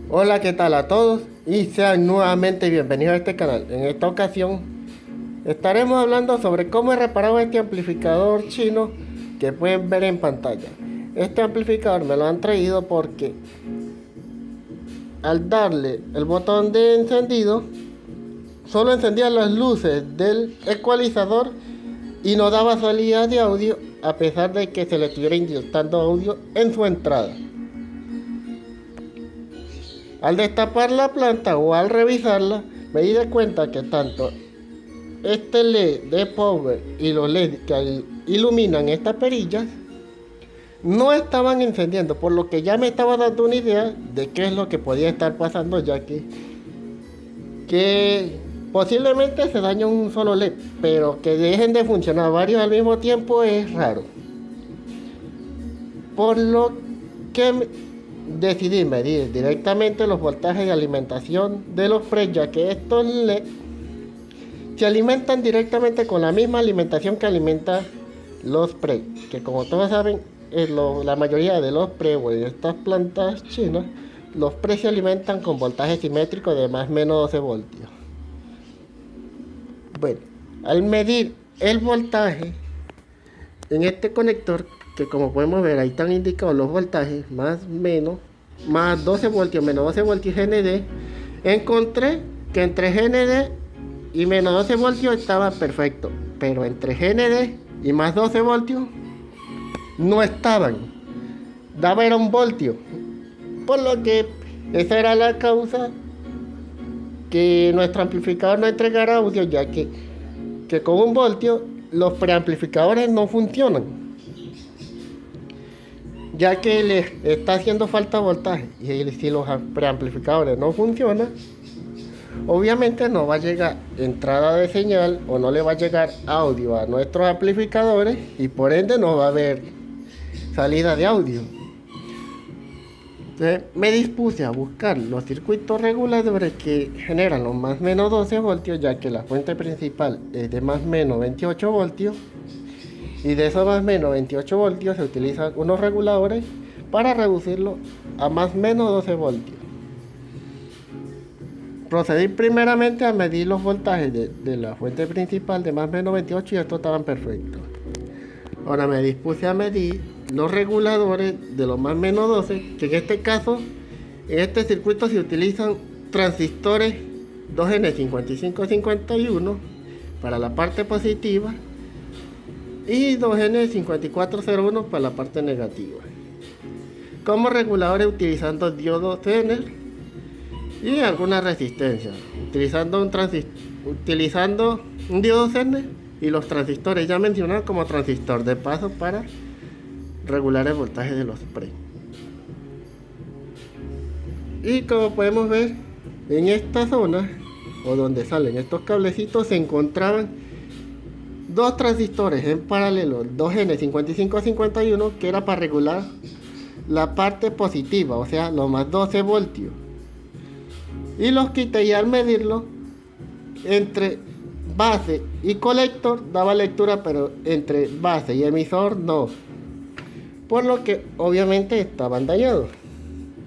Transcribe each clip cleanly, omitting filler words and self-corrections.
Hola, ¿qué tal a todos? Y sean nuevamente bienvenidos a este canal. En esta ocasión estaremos hablando sobre cómo he reparado este amplificador chino que pueden ver en pantalla. Este amplificador me lo han traído porque al darle el botón de encendido solo encendía las luces del ecualizador y no daba salida de audio a pesar de que se le estuviera inyectando audio en su entrada. Al destapar la planta o al revisarla, me di de cuenta que tanto este LED de power y los LED que iluminan estas perillas no estaban encendiendo, por lo que ya me estaba dando una idea de qué es lo que podía estar pasando, ya que posiblemente se daña un solo LED, pero que dejen de funcionar varios al mismo tiempo es raro. Por lo que decidí medir directamente los voltajes de alimentación de los PREs, ya que estos LED se alimentan directamente con la misma alimentación que alimenta los PREs, que como todos saben, la mayoría de los PREs o de estas plantas chinas, los PREs se alimentan con voltaje simétrico de más o menos 12 voltios. Bueno, al medir el voltaje en este conector, que como podemos ver ahí están indicados los voltajes, más 12 voltios, menos 12 voltios GND, encontré que entre GND y menos 12 voltios estaba perfecto, pero entre GND y más 12 voltios no estaban, daba era un voltio, por lo que esa era la causa que nuestro amplificador no entregara audio, ya que con un voltio los preamplificadores no funcionan, ya que les está haciendo falta voltaje. Y si los preamplificadores no funcionan, obviamente no va a llegar entrada de señal o no le va a llegar audio a nuestros amplificadores y por ende no va a haber salida de audio. Entonces me dispuse a buscar los circuitos reguladores que generan los más o menos 12 voltios, ya que la fuente principal es de más o menos 28 voltios. Y de esos más o menos 28 voltios se utilizan unos reguladores para reducirlo a más o menos 12 voltios. Procedí primeramente a medir los voltajes de la fuente principal de más o menos 28 y estos estaban perfectos. Ahora me dispuse a medir los reguladores de los más o menos 12, que en este caso, en este circuito se utilizan transistores 2N5551 para la parte positiva y 2N5401 para la parte negativa. Como reguladores utilizando diodos Zener y alguna resistencia, utilizando un diodo Zener y los transistores ya mencionados como transistor de paso para regular el voltaje de los PREs. Y como podemos ver, en esta zona o donde salen estos cablecitos se encontraban dos transistores en paralelo, 2N5551, que era para regular la parte positiva, o sea, los más 12 voltios. Y los quité y al medirlo entre base y colector daba lectura, pero entre base y emisor no. Por lo que obviamente estaban dañados.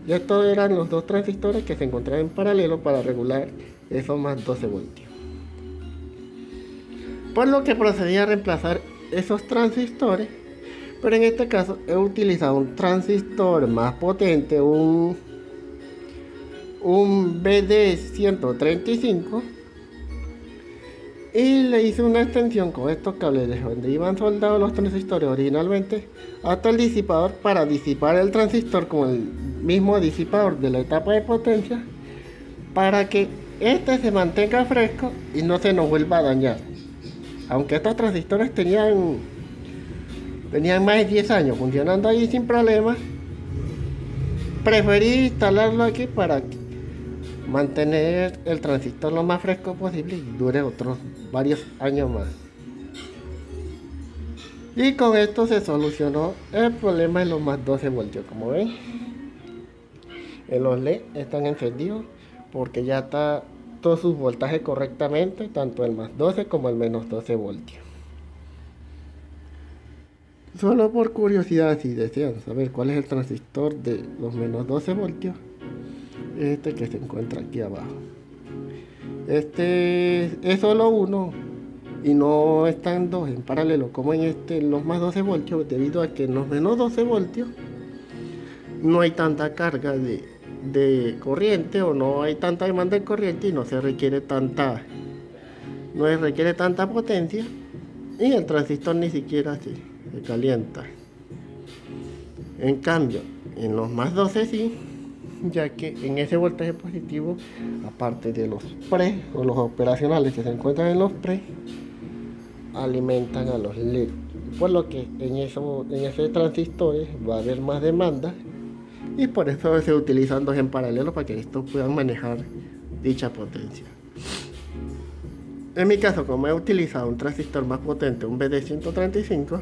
Y estos eran los dos transistores que se encontraban en paralelo para regular esos más 12 voltios. Por lo que procedí a reemplazar esos transistores, pero en este caso he utilizado un transistor más potente, un BD135, y le hice una extensión con estos cables de donde iban soldados los transistores originalmente hasta el disipador para disipar el transistor con el mismo disipador de la etapa de potencia, para que este se mantenga fresco y no se nos vuelva a dañar. Aunque estos transistores tenían más de 10 años funcionando ahí sin problemas, preferí instalarlo aquí para mantener el transistor lo más fresco posible y dure otros varios años más. Y con esto se solucionó el problema de los más 12 voltios. Como ven, los LED están encendidos porque ya está todos sus voltajes correctamente, tanto el más 12 como el menos 12 voltios. Solo por curiosidad, si desean saber cuál es el transistor de los menos 12 voltios, Este que se encuentra aquí abajo. Este es solo uno y no están dos en paralelo como en en los más 12 voltios, debido a que en los menos 12 voltios no hay tanta carga de corriente, o no hay tanta demanda de corriente y no se requiere tanta potencia, y el transistor ni siquiera se calienta. En cambio, en los más 12 sí, ya que en ese voltaje positivo, aparte de los pre o los operacionales que se encuentran en los pre, alimentan a los LED, por lo que en esos transistores va a haber más demanda, y por eso se utilizan dos en paralelo para que estos puedan manejar dicha potencia. En mi caso, como he utilizado un transistor más potente, un BD135,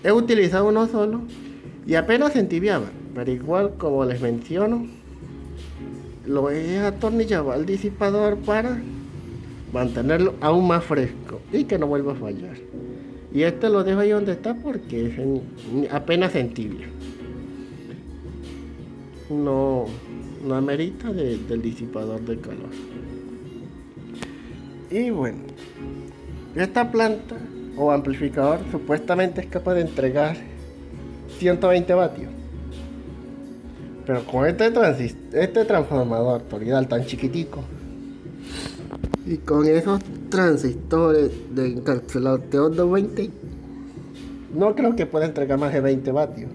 he utilizado uno solo y apenas se entibiaba, pero igual, como les menciono, lo he atornillado al disipador para mantenerlo aún más fresco y que no vuelva a fallar. Y este lo dejo ahí donde está porque apenas se entibia. No amerita del disipador de calor. Y bueno, esta planta o amplificador supuestamente es capaz de entregar 120 vatios. Pero con este transformador Toridal tan chiquitico y con esos transistores de encapsulado TO220, no creo que pueda entregar más de 20 vatios.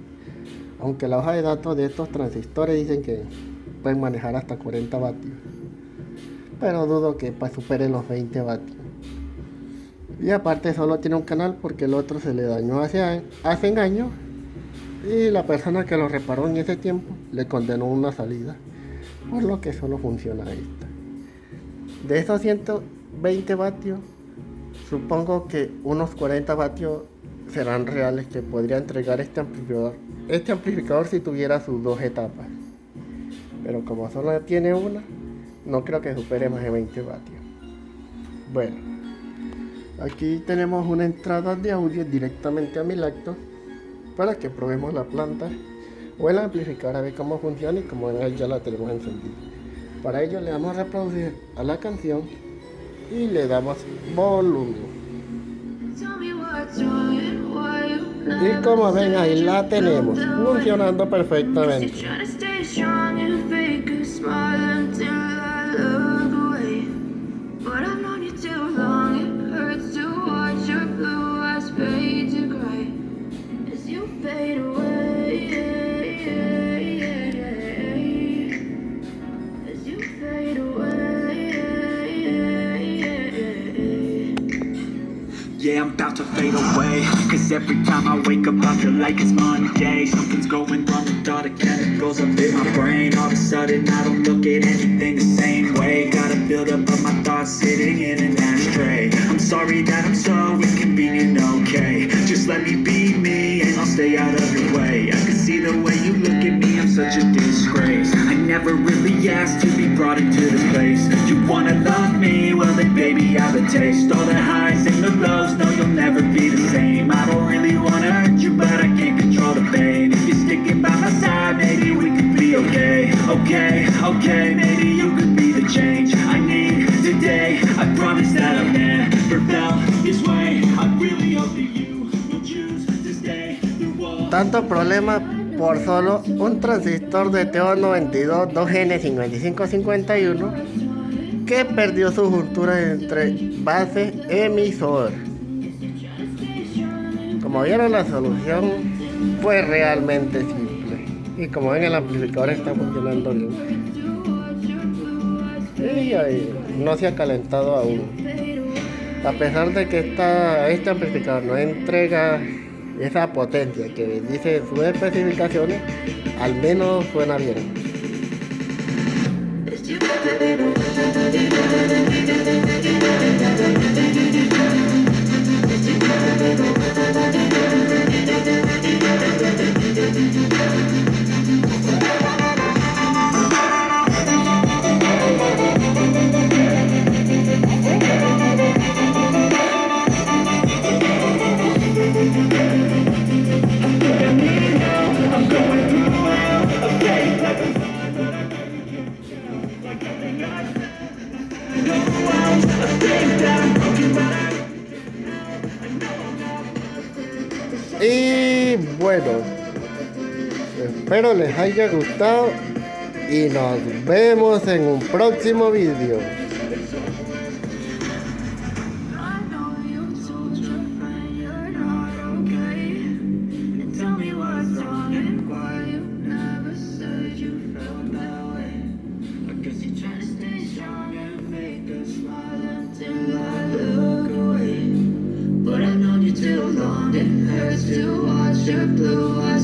Aunque la hoja de datos de estos transistores dicen que pueden manejar hasta 40 vatios. Pero dudo que superen los 20 vatios. Y aparte solo tiene un canal porque el otro se le dañó hace años. Y la persona que lo reparó en ese tiempo le condenó una salida. Por lo que solo funciona esta. De esos 120 vatios, supongo que unos 40 vatios serán reales que podría entregar este amplificador. Este amplificador si tuviera sus dos etapas. Pero como solo tiene una, no creo que supere más de 20 vatios. Bueno, aquí tenemos una entrada de audio directamente a mi laptop para que probemos la planta o el amplificador a ver cómo funciona, y como ven ya la tenemos encendida. Para ello le damos a reproducir a la canción y le damos volumen. Y como ven ahí la tenemos funcionando perfectamente. Yeah, I'm about to fade away, cause every time I wake up I feel like it's Monday. Something's going wrong with all the chemicals up in my brain. All of a sudden I don't look at anything the same way. Gotta build up of my thoughts sitting in an ashtray. I'm sorry that I'm so inconvenient, okay. Just let me be me and I'll stay out of your way. I can see the way you look at me, I'm such a disgrace. I never really asked to be brought into this place. You wanna love me? Well then baby I have a taste. All the highs and the lows, no you'll never be the same. I don't really wanna hurt you but I can't control the pain. If you're sticking by my side maybe we could be okay. Okay, maybe you could be the change I need today. I promise that I've never felt this way. I really hope that you will choose to stay through all. Tanto problema por solo un transistor de TO92 2N5551 que perdió su juntura entre base emisor. Como vieron, la solución fue realmente simple y como ven el amplificador está funcionando bien y no se ha calentado aún, a pesar de que este amplificador no entrega esa potencia que dice sus especificaciones. Al menos suena bien. Bueno, espero les haya gustado y nos vemos en un próximo vídeo. I know you told your friend you're not okay. And tell me what's wrong and why you never said you felt that way. I guess you're trying to stay strong and make a smile until I look away. But I've known you too long, it hurts to watch your blue eyes